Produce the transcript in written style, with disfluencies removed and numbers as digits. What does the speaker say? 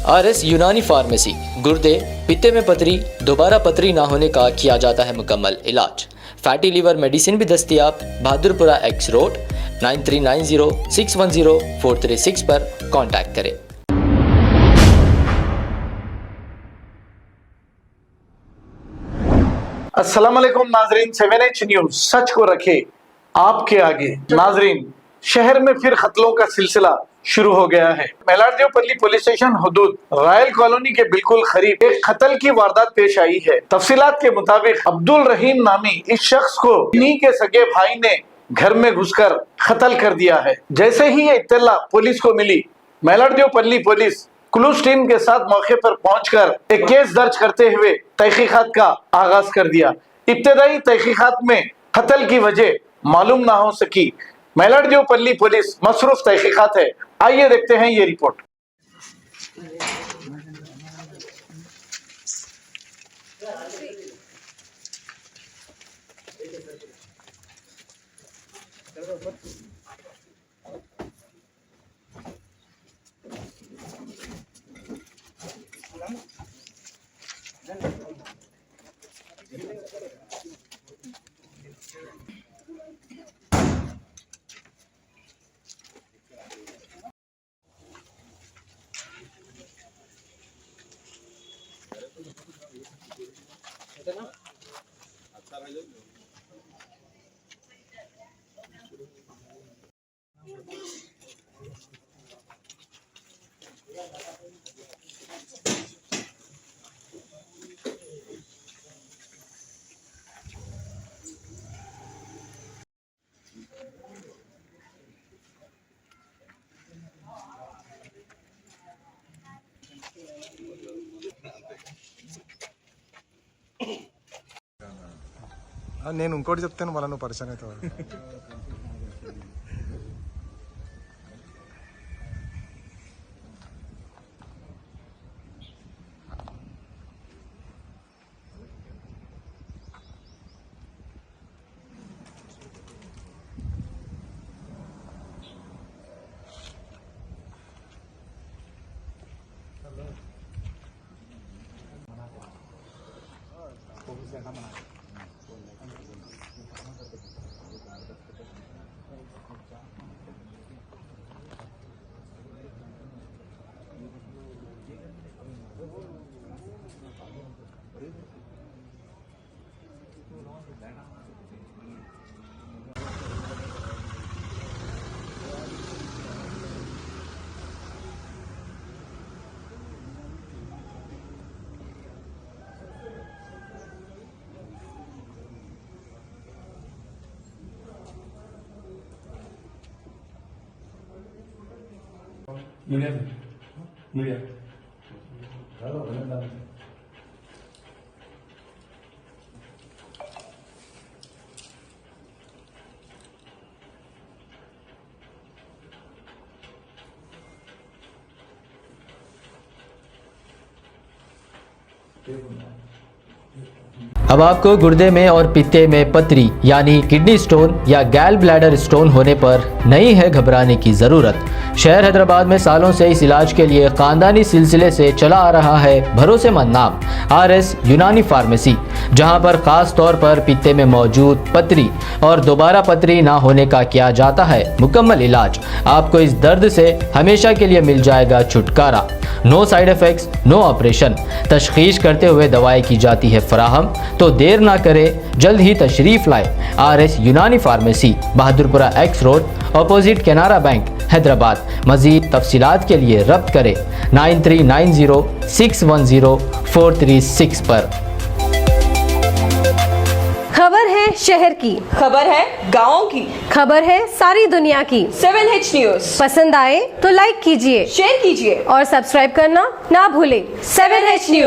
RS यूनानी pharmacy, गुर्दे, पित्ते में पथरी, दोबारा पथरी ना होने का किया जाता है मुकम्मल इलाज। फैटी लीवर मेडिसिन भी दस्तियाब। बहादुरपुरा X रोड 9390610436 पर कांटेक्ट करें। अस्सलाम वालेकुम नाजरीन, 7H न्यूज सच को रखे आपके आगे। नाजरीन, शहर में फिर कत्लों का सिलसिला शुरू हो गया है। मेलारदेवपल्ली पुलिस स्टेशन हुदूद रॉयल कॉलोनी के बिल्कुल करीब एक कत्ल की वारदात पेश आई है। तफसीलात के मुताबिक अब्दुल रहीम नामी इस शख्स को इन्हीं के सगे भाई ने घर में घुसकर कत्ल कर दिया है। जैसे ही ये इत्तला पुलिस को मिली, मेलारदेवपल्ली पुलिस क्लूज टीम के साथ मौके पर पहुंचकर एक केस दर्ज करते हुए तहकीकात का आगाज कर दिया। इब्तदाई तहकीकात में कत्ल की वजह मालूम ना हो सकी। मेलारदेवपल्ली पुलिस मसरूफ तहकीकात है। आइए देखते हैं ये रिपोर्ट। నేను ఇంకోటి చెప్తాను మళ్ళీ నువ్వు పరిచయం అవుతావు. मीडिया मीडिया अब आपको गुर्दे में और पित्ते में पथरी यानी किडनी स्टोन या गैल ब्लैडर स्टोन होने पर नहीं है घबराने की ज़रूरत। शहर हैदराबाद में सालों से इस इलाज के लिए ख़ानदानी सिलसिले से चला आ रहा है भरोसेमंद नाम RS यूनानी फार्मेसी, जहां पर ख़ास तौर पर पित्ते में मौजूद पथरी और दोबारा पथरी ना होने का किया जाता है मुकम्मल इलाज। आपको इस दर्द से हमेशा के लिए मिल जाएगा छुटकारा। No side effects, no operation. तशखीस करते हुए दवाएं की जाती है फराहम। तो देर ना करें, जल्द ही तशरीफ़ लाए RS यूनानी pharmacy, Bahadurpura X road, opposite Canara bank, Hyderabad. मज़ीद तफसीलात के लिए रब्त करें 9390610436 पर। खबर है शहर की, खबर है गाँव की, खबर है सारी दुनिया की। 7H न्यूज पसंद आए तो लाइक कीजिए, शेयर कीजिए और सब्सक्राइब करना ना भूलें। 7H news.